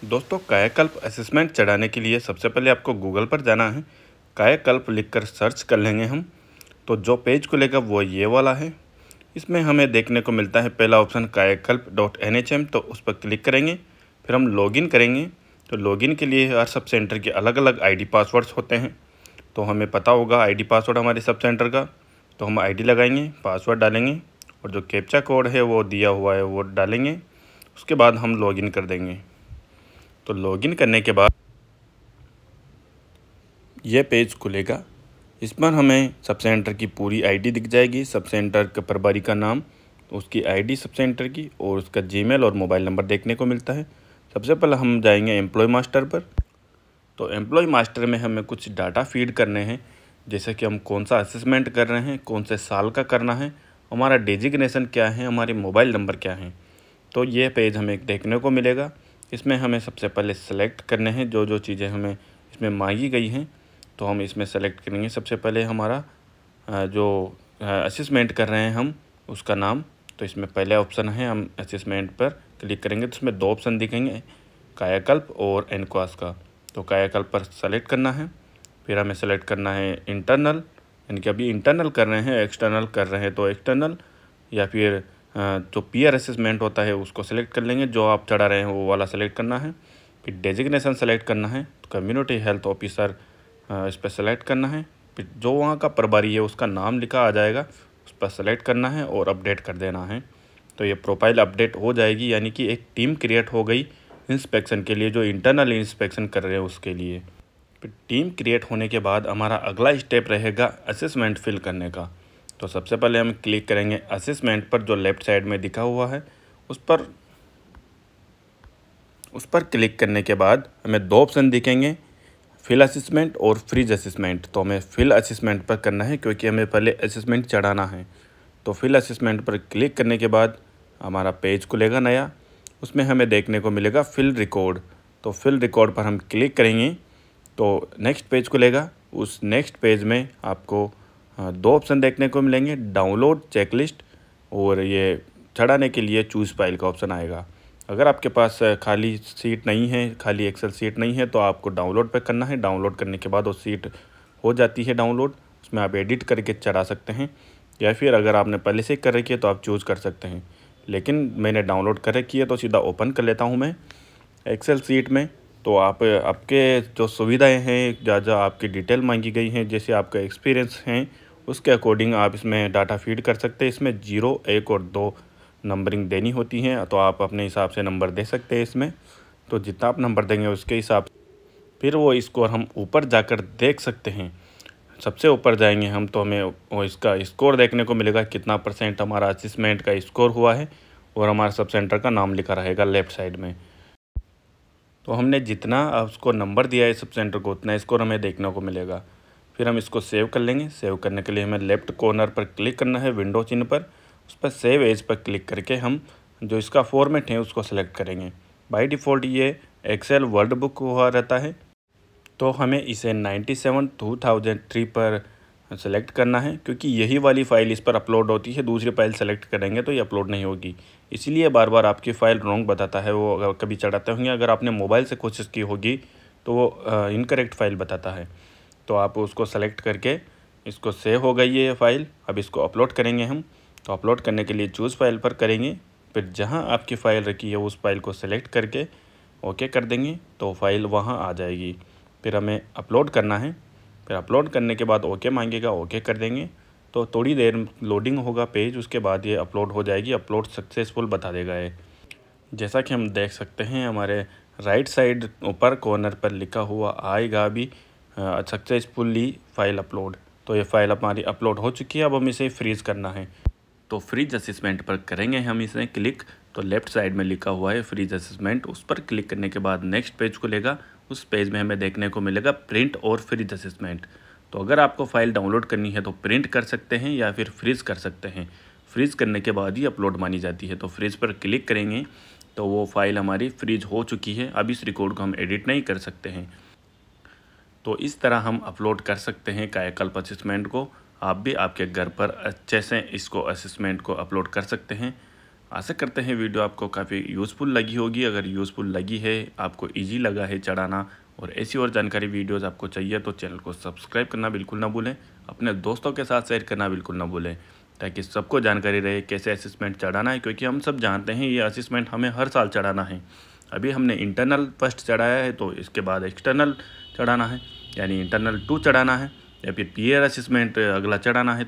दोस्तों, कायाकल्प असेसमेंट चढ़ाने के लिए सबसे पहले आपको गूगल पर जाना है। कायाकल्प लिखकर सर्च कर लेंगे हम, तो जो पेज खुलेगा वो ये वाला है। इसमें हमें देखने को मिलता है पहला ऑप्शन kayakalp.nhm, तो उस पर क्लिक करेंगे। फिर हम लॉगिन करेंगे। तो लॉगिन के लिए हर सब सेंटर के अलग अलग आईडी पासवर्ड्स होते हैं, तो हमें पता होगा आईडी पासवर्ड हमारे सब सेंटर का। तो हम आईडी लगाएंगे, पासवर्ड डालेंगे और जो कैप्चा कोड है वो दिया हुआ है वो डालेंगे। उसके बाद हम लॉगिन कर देंगे। तो लॉगिन करने के बाद ये पेज खुलेगा। इस पर हमें सब सेंटर की पूरी आईडी दिख जाएगी, सब सेंटर के प्रभारी का नाम, उसकी आईडी सब सेंटर की और उसका जीमेल और मोबाइल नंबर देखने को मिलता है। सबसे पहले हम जाएंगे एम्प्लॉय मास्टर पर। तो एम्प्लॉय मास्टर में हमें कुछ डाटा फीड करने हैं, जैसे कि हम कौन सा असेसमेंट कर रहे हैं, कौन से साल का करना है, हमारा डेजिग्नेशन क्या है, हमारे मोबाइल नंबर क्या हैं। तो ये पेज हमें देखने को मिलेगा। इसमें हमें सबसे पहले सेलेक्ट करने हैं जो जो चीज़ें हमें इसमें मांगी गई हैं, तो हम इसमें सेलेक्ट करेंगे। सबसे पहले हमारा जो असेसमेंट कर रहे हैं हम उसका नाम, तो इसमें पहले ऑप्शन है, हम असेसमेंट पर क्लिक करेंगे तो इसमें दो ऑप्शन दिखेंगे, कायाकल्प और एनक्वास का। तो कायाकल्प पर सेलेक्ट करना है। फिर हमें सेलेक्ट करना है इंटरनल, यानी कि अभी इंटरनल कर रहे हैं, एक्सटर्नल कर रहे हैं तो एक्सटर्नल, या फिर जो पीयर असेसमेंट होता है उसको सेलेक्ट कर लेंगे, जो आप चढ़ा रहे हैं वो वाला सेलेक्ट करना है। फिर डेजिग्नेशन सेलेक्ट करना है, तो कम्युनिटी हेल्थ ऑफिसर इस पर सेलेक्ट करना है। फिर जो वहाँ का प्रभारी है उसका नाम लिखा आ जाएगा, उस पर सेलेक्ट करना है और अपडेट कर देना है। तो ये प्रोफाइल अपडेट हो जाएगी, यानी कि एक टीम क्रिएट हो गई इंस्पेक्शन के लिए, जो इंटरनल इंस्पेक्शन कर रहे हैं उसके लिए। फिर टीम क्रिएट होने के बाद हमारा अगला स्टेप रहेगा असेसमेंट फिल करने का। तो सबसे पहले हम क्लिक करेंगे असेसमेंट पर, जो लेफ़्ट साइड में दिखा हुआ है उस पर क्लिक करने के बाद हमें दो ऑप्शन दिखेंगे, फिल असेसमेंट और फ्रीज असेसमेंट। तो हमें फिल असेसमेंट पर करना है क्योंकि हमें पहले असेसमेंट चढ़ाना है। तो फिल असेसमेंट पर क्लिक करने के बाद हमारा पेज खुलेगा नया, उसमें हमें देखने को मिलेगा फिल रिकॉर्ड। तो फिल रिकॉर्ड पर हम क्लिक करेंगे तो नेक्स्ट पेज खुलेगा। उस नेक्स्ट पेज में आपको दो ऑप्शन देखने को मिलेंगे, डाउनलोड चेकलिस्ट और ये चढ़ाने के लिए चूज़ फाइल का ऑप्शन आएगा। अगर आपके पास खाली सीट नहीं है, खाली एक्सेल सीट नहीं है, तो आपको डाउनलोड पे करना है। डाउनलोड करने के बाद वो सीट हो जाती है डाउनलोड, उसमें आप एडिट करके चढ़ा सकते हैं, या फिर अगर आपने पहले से कर रखी है तो आप चूज़ कर सकते हैं। लेकिन मैंने डाउनलोड कर रखी है तो सीधा ओपन कर लेता हूँ मैं एक्सेल सीट में। तो आप आपके जो सुविधाएं हैं, जहाँ आपकी डिटेल मांगी गई हैं, जैसे आपका एक्सपीरियंस हैं, उसके अकॉर्डिंग आप इसमें डाटा फीड कर सकते हैं। इसमें 0, 1 और 2 नंबरिंग देनी होती हैं, तो आप अपने हिसाब से नंबर दे सकते हैं इसमें। तो जितना आप नंबर देंगे उसके हिसाब से फिर वो स्कोर हम ऊपर जाकर देख सकते हैं। सबसे ऊपर जाएंगे हम तो हमें वो इसका स्कोर देखने को मिलेगा, कितना % हमारा असेसमेंट का स्कोर हुआ है, और हमारा सब सेंटर का नाम लिखा रहेगा लेफ़्ट साइड में। तो हमने जितना उसको नंबर दिया है सब सेंटर को, उतना स्कोर हमें देखने को मिलेगा। फिर हम इसको सेव कर लेंगे। सेव करने के लिए हमें लेफ़्ट कॉर्नर पर क्लिक करना है, विंडो चिन्ह पर, उस पर सेव एज पर क्लिक करके हम जो इसका फॉर्मेट है उसको सेलेक्ट करेंगे। बाय डिफ़ॉल्ट ये एक्सेल वर्ड बुक हुआ रहता है, तो हमें इसे 97/2003 पर सेलेक्ट करना है, क्योंकि यही वाली फ़ाइल इस पर अपलोड होती है। दूसरी फाइल सेलेक्ट करेंगे तो ये अपलोड नहीं होगी, इसलिए बार बार आपकी फ़ाइल रॉन्ग बताता है। वो अगर कभी चढ़ाते होंगे, अगर आपने मोबाइल से कोशिश की होगी तो वो इनकरेक्ट फ़ाइल बताता है। तो आप उसको सेलेक्ट करके, इसको सेव हो गई है ये फ़ाइल, अब इसको अपलोड करेंगे हम। तो अपलोड करने के लिए चूज़ फाइल पर करेंगे, फिर जहाँ आपकी फ़ाइल रखी है उस फाइल को सेलेक्ट करके ओके कर देंगे, तो फाइल वहाँ आ जाएगी। फिर हमें अपलोड करना है। फिर अपलोड करने के बाद ओके मांगेगा, ओके कर देंगे। तो थोड़ी देर लोडिंग होगा पेज, उसके बाद ये अपलोड हो जाएगी। अपलोड सक्सेसफुल बता देगा ये। जैसा कि हम देख सकते हैं हमारे राइट साइड ऊपर कॉर्नर पर लिखा हुआ आएगा अभी सक्सेसफुली फाइल अपलोड। तो ये फ़ाइल हमारी अपलोड हो चुकी है। अब हम इसे फ्रीज़ करना है, तो फ्रीज असेसमेंट पर करेंगे हम इसे क्लिक। तो लेफ़्ट साइड में लिखा हुआ है फ्रीज असेसमेंट, उस पर क्लिक करने के बाद नेक्स्ट पेज खुलेगा। उस पेज में हमें देखने को मिलेगा प्रिंट और फ्रीज असेसमेंट। तो अगर आपको फ़ाइल डाउनलोड करनी है तो प्रिंट कर सकते हैं या फिर फ्रीज़ कर सकते हैं। फ्रीज़ करने के बाद ही अपलोड मानी जाती है। तो फ्रीज़ पर क्लिक करेंगे तो वो फ़ाइल हमारी फ्रीज हो चुकी है। अब इस रिकॉर्ड को हम एडिट नहीं कर सकते हैं। तो इस तरह हम अपलोड कर सकते हैं कायाकल्प असेसमेंट को। आप भी आपके घर पर अच्छे से इसको असेसमेंट को अपलोड कर सकते हैं। आशा करते हैं वीडियो आपको काफ़ी यूज़फुल लगी होगी। अगर यूज़फुल लगी है, आपको इजी लगा है चढ़ाना और ऐसी और जानकारी वीडियोस आपको चाहिए तो चैनल को सब्सक्राइब करना बिल्कुल ना भूलें। अपने दोस्तों के साथ शेयर करना बिल्कुल ना भूलें, ताकि सबको जानकारी रहे कैसे असेसमेंट चढ़ाना है, क्योंकि हम सब जानते हैं ये असेसमेंट हमें हर साल चढ़ाना है। अभी हमने इंटरनल फर्स्ट चढ़ाया है, तो इसके बाद एक्सटर्नल चढ़ाना है, यानी इंटरनल 2 चढ़ाना है, या फिर पीयर असेसमेंट अगला चढ़ाना है।